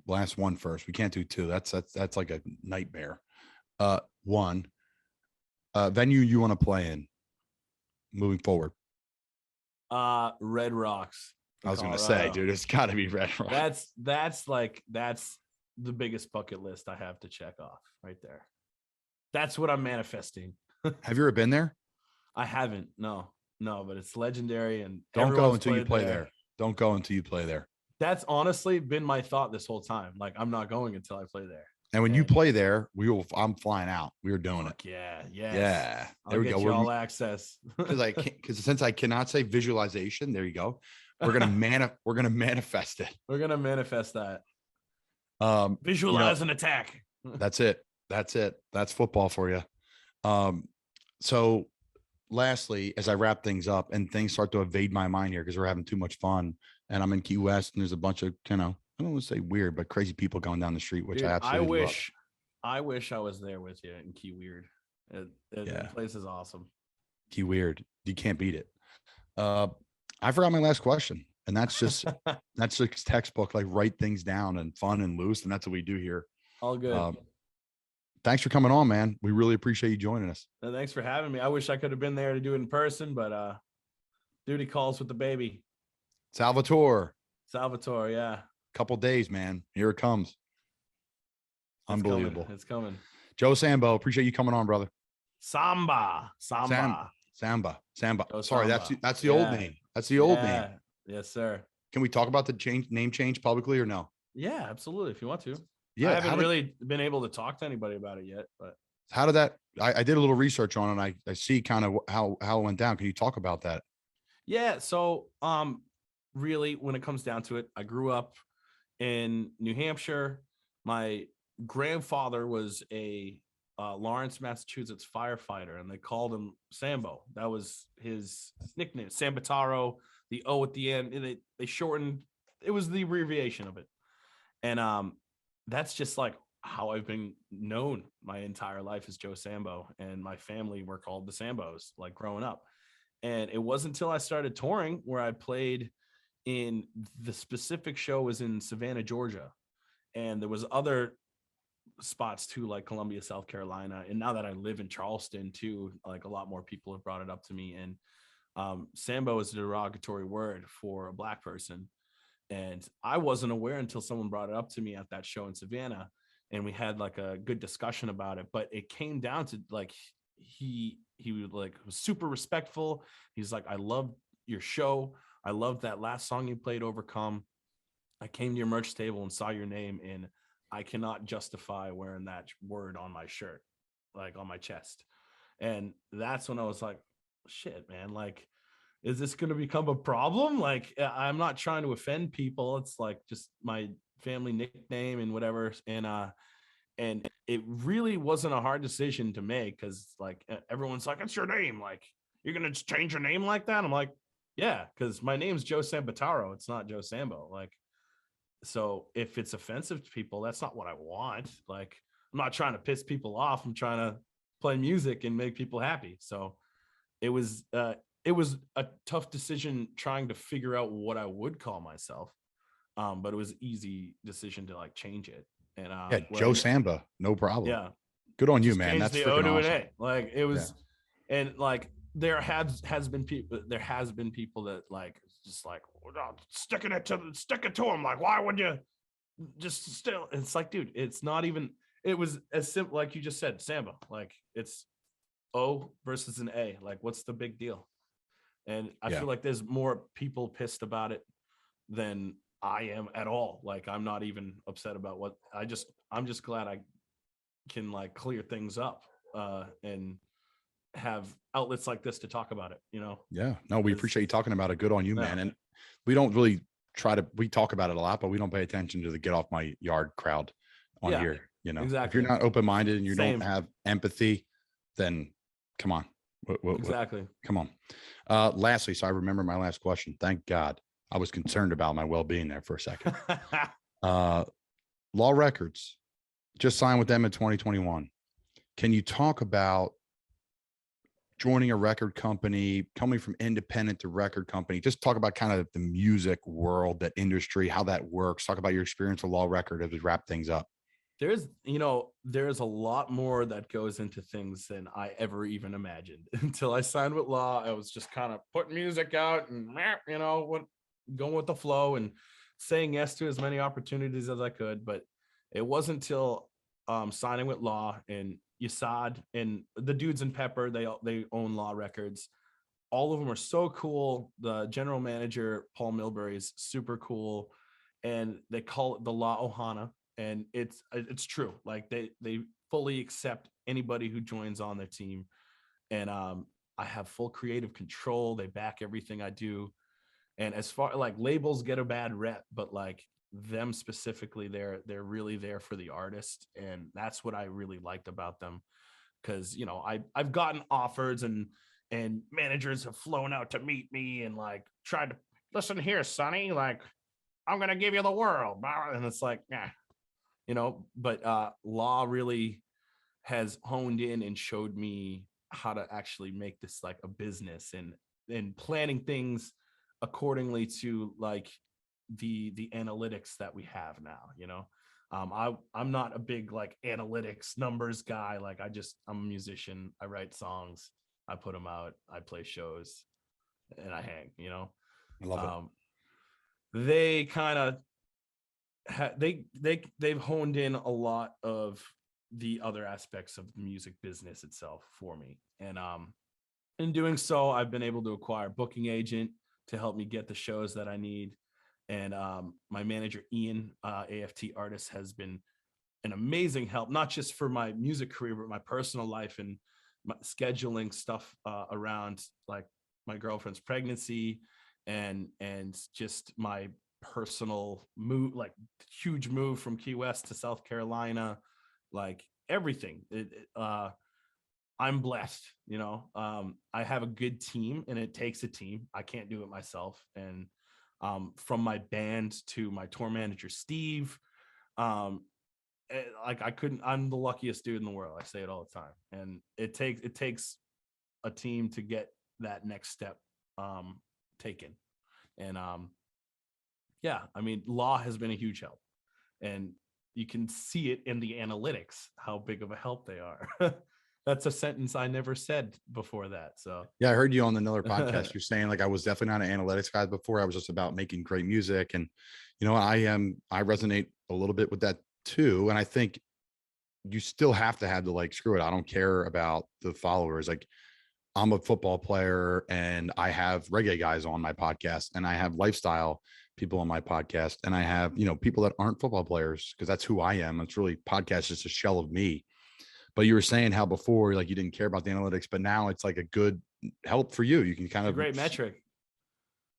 Speaker 3: Last one first. We can't do 2. That's like a nightmare. 1, venue you want to play in moving forward?
Speaker 4: Red Rocks.
Speaker 3: I was going to say, dude, it's got to be Red Rocks.
Speaker 4: That's the biggest bucket list I have to check off right there. That's what I'm manifesting.
Speaker 3: Have you ever been there?
Speaker 4: I haven't. No, but it's legendary, and
Speaker 3: Don't go
Speaker 4: everyone's
Speaker 3: until you
Speaker 4: played
Speaker 3: play there. Don't go until you play there.
Speaker 4: That's honestly been my thought this whole time. Like, I'm not going until I play there.
Speaker 3: And when you play there, I'm flying out. We are doing it.
Speaker 4: Yeah, yes.
Speaker 3: Yeah. There
Speaker 4: I'll
Speaker 3: we
Speaker 4: get
Speaker 3: go.
Speaker 4: you all access.
Speaker 3: Because since I cannot say visualization, there you go. We're gonna manifest it.
Speaker 4: We're gonna manifest that.
Speaker 3: Visualize
Speaker 4: an attack.
Speaker 3: That's it. That's football for you. So lastly, as I wrap things up and things start to evade my mind here because we're having too much fun, and I'm in Key West and there's a bunch of, I don't want to say weird, but crazy people going down the street, which
Speaker 4: Dude,
Speaker 3: I absolutely love.
Speaker 4: I wish I was there with you in Key Weird. The place is awesome.
Speaker 3: Key Weird. You can't beat it. I forgot my last question. And that's just textbook, like write things down and fun and loose. And that's what we do here.
Speaker 4: All good.
Speaker 3: Thanks for coming on, man. We really appreciate you joining us.
Speaker 4: And thanks for having me. I wish I could have been there to do it in person, but duty calls with the baby.
Speaker 3: Salvatore,
Speaker 4: yeah.
Speaker 3: Couple days, man. Here it comes. Unbelievable.
Speaker 4: It's coming.
Speaker 3: Joe Samba, appreciate you coming on, brother.
Speaker 4: Samba.
Speaker 3: Samba.
Speaker 4: Joe
Speaker 3: Sorry,
Speaker 4: Samba.
Speaker 3: that's the old name. That's the old name.
Speaker 4: Yes, sir.
Speaker 3: Can we talk about the name change publicly or no?
Speaker 4: Yeah, absolutely. If you want to.
Speaker 3: Yeah.
Speaker 4: I haven't really been able to talk to anybody about it yet, but
Speaker 3: how did that? I did a little research on it. I see kind of how it went down. Can you talk about that?
Speaker 4: Yeah. So, really, when it comes down to it, I grew up in New Hampshire. My grandfather was a Lawrence, Massachusetts firefighter, and they called him Sambo. That was his nickname, Sambataro. The O at the end, and they shortened. It was the abbreviation of it, and that's just like how I've been known my entire life as Joe Sambo, and my family were called the Sambos, like growing up. And it wasn't until I started touring where I played in the specific show was in Savannah, Georgia, and there was other spots too, like Columbia, South Carolina. And now that I live in Charleston too, like a lot more people have brought it up to me. And Sambo is a derogatory word for a Black person. And I wasn't aware until someone brought it up to me at that show in Savannah. And we had like a good discussion about it, but it came down to like, he was super respectful. He's like, I love your show. I love that last song you played, Overcome. I came to your merch table and saw your name, and I cannot justify wearing that word on my shirt, like on my chest. And that's when I was like, shit, man, like, is this going to become a problem? Like, I'm not trying to offend people. It's like just my family nickname and whatever. And it really wasn't a hard decision to make, because like everyone's like, it's your name. Like, you're going to change your name like that? I'm like, yeah, because my name's Joe Sambataro. It's not Joe Sambo. Like, so if it's offensive to people, that's not what I want. Like, I'm not trying to piss people off. I'm trying to play music and make people happy. So it was a tough decision trying to figure out what I would call myself. But it was an easy decision to like change it. And
Speaker 3: Joe Samba, no problem.
Speaker 4: Yeah.
Speaker 3: Good on you, man. That's
Speaker 4: the
Speaker 3: freaking
Speaker 4: O to
Speaker 3: awesome.
Speaker 4: an A. Like, it was, and like there has been people that like just like stick it to them. Like, why would you just still? It's like, dude, it's not even. It was as simple, like you just said, Samba. Like, it's O versus an A. Like, what's the big deal? And I feel like there's more people pissed about it than I am at all. Like, I'm not even upset about what I'm just glad I can like clear things up and have outlets like this to talk about it, you know?
Speaker 3: Yeah, no, we appreciate you talking about it. Good on you, man. And we don't really we talk about it a lot, but we don't pay attention to the get off my yard crowd on here. You know,
Speaker 4: exactly.
Speaker 3: If you're not open-minded and you don't have empathy, then come on.
Speaker 4: Exactly.
Speaker 3: Come on. Lastly, so I remember my last question. Thank God. I was concerned about my well-being there for a second. Law Records just signed with them in 2021. Can you talk about joining a record company, coming from independent to record company? Just talk about kind of the music world, that industry, how that works. Talk about your experience with Law Record as we wrap things up.
Speaker 4: There's a lot more that goes into things than I ever even imagined. Until I signed with Law, I was just kind of putting music out and, going with the flow and saying yes to as many opportunities as I could. But it wasn't until signing with Law and Yasad, and the dudes in Pepper, they own Law Records. All of them are so cool. The general manager, Paul Milbury, is super cool. And they call it the La Ohana. And it's true. Like they fully accept anybody who joins on their team. And I have full creative control. They back everything I do. And as far like labels get a bad rep, but like them specifically, they're really there for the artist. And that's what I really liked about them. Cause you know, I've gotten offers and managers have flown out to meet me and like tried to listen here, Sonny, like I'm going to give you the world. And it's like, yeah, you know, but Law really has honed in and showed me how to actually make this like a business and planning things accordingly to like the analytics that we have now, you know. I'm not a big like analytics numbers guy. Like I'm a musician. I write songs. I put them out. I play shows, and I hang. You know,
Speaker 3: I love it.
Speaker 4: They kind of they've honed in a lot of the other aspects of the music business itself for me, and in doing so, I've been able to acquire a booking agent to help me get the shows that I need, and my manager Ian, AFT Artist, has been an amazing help, not just for my music career, but my personal life and my scheduling stuff around like my girlfriend's pregnancy and just my personal move, like huge move from Key West to South Carolina, like everything. I'm blessed, you know. I have a good team, and it takes a team. I can't do it myself. And from my band to my tour manager Steve, like I'm the luckiest dude in the world. I say it all the time. And it takes a team to get that next step taken. And yeah, I mean, Law has been a huge help, and you can see it in the analytics how big of a help they are. That's a sentence I never said before that. So
Speaker 3: yeah, I heard you on another podcast. You're saying like I was definitely not an analytics guy before. I was just about making great music, and you know, I resonate a little bit with that too. And I think you still have to have the like, screw it, I don't care about the followers. Like I'm a football player and I have reggae guys on my podcast, and I have lifestyle people on my podcast, and I have, you know, people that aren't football players, because that's who I am. It's really podcast just a shell of me. But you were saying how before like you didn't care about the analytics, but now it's like a good help for you. You can kind of
Speaker 4: a great metric.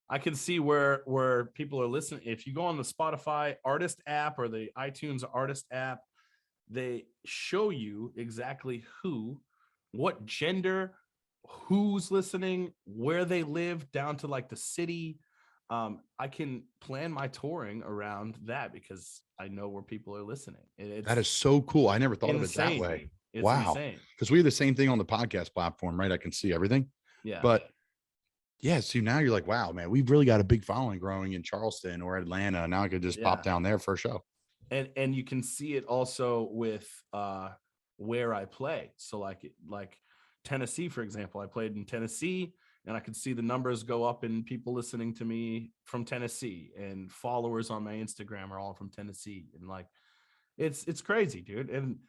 Speaker 4: I can see where people are listening. If you go on the Spotify artist app or the iTunes artist app, they show you exactly who, what gender, who's listening, where they live, down to like the city. I can plan my touring around that because I know where people are listening.
Speaker 3: That is so cool. I never thought
Speaker 4: insane,
Speaker 3: of it that way.
Speaker 4: dude. It's
Speaker 3: wow.
Speaker 4: insane.
Speaker 3: Because we have the same thing on the podcast platform, right? I can see everything.
Speaker 4: Yeah.
Speaker 3: But yeah, so now you're like, wow, man, we've really got a big following growing in Charleston or Atlanta. Now I could just pop down there for a show.
Speaker 4: And you can see it also with where I play. So like Tennessee, for example, I played in Tennessee, and I could see the numbers go up in people listening to me from Tennessee, and followers on my Instagram are all from Tennessee. And like, it's crazy, dude. And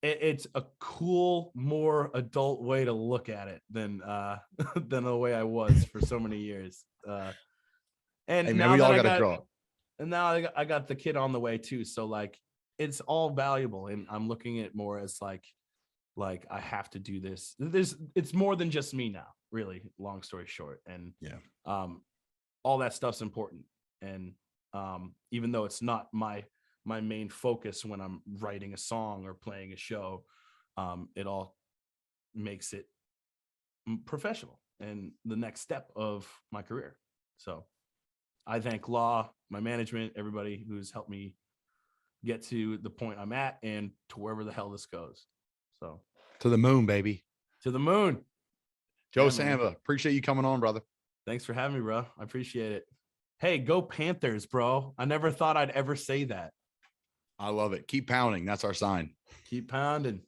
Speaker 4: it's a cool, more adult way to look at it than the way I was for so many years. And
Speaker 3: hey, man,
Speaker 4: now
Speaker 3: we
Speaker 4: that
Speaker 3: all
Speaker 4: I
Speaker 3: got to
Speaker 4: got,
Speaker 3: grow up.
Speaker 4: and now I got the kid on the way too. So like, it's all valuable, and I'm looking at it more as like I have to do this. It's more than just me now, really, long story short. And
Speaker 3: yeah,
Speaker 4: all that stuff's important. And even though it's not my main focus when I'm writing a song or playing a show, it all makes it professional and the next step of my career. So I thank Law, my management, everybody who's helped me get to the point I'm at and to wherever the hell this goes. So
Speaker 3: to the moon, baby.
Speaker 4: To the moon.
Speaker 3: Joe Samba, appreciate you coming on, brother.
Speaker 4: Thanks for having me, bro. I appreciate it. Hey, go Panthers, bro. I never thought I'd ever say that.
Speaker 3: I love it. Keep pounding. That's our sign.
Speaker 4: Keep pounding.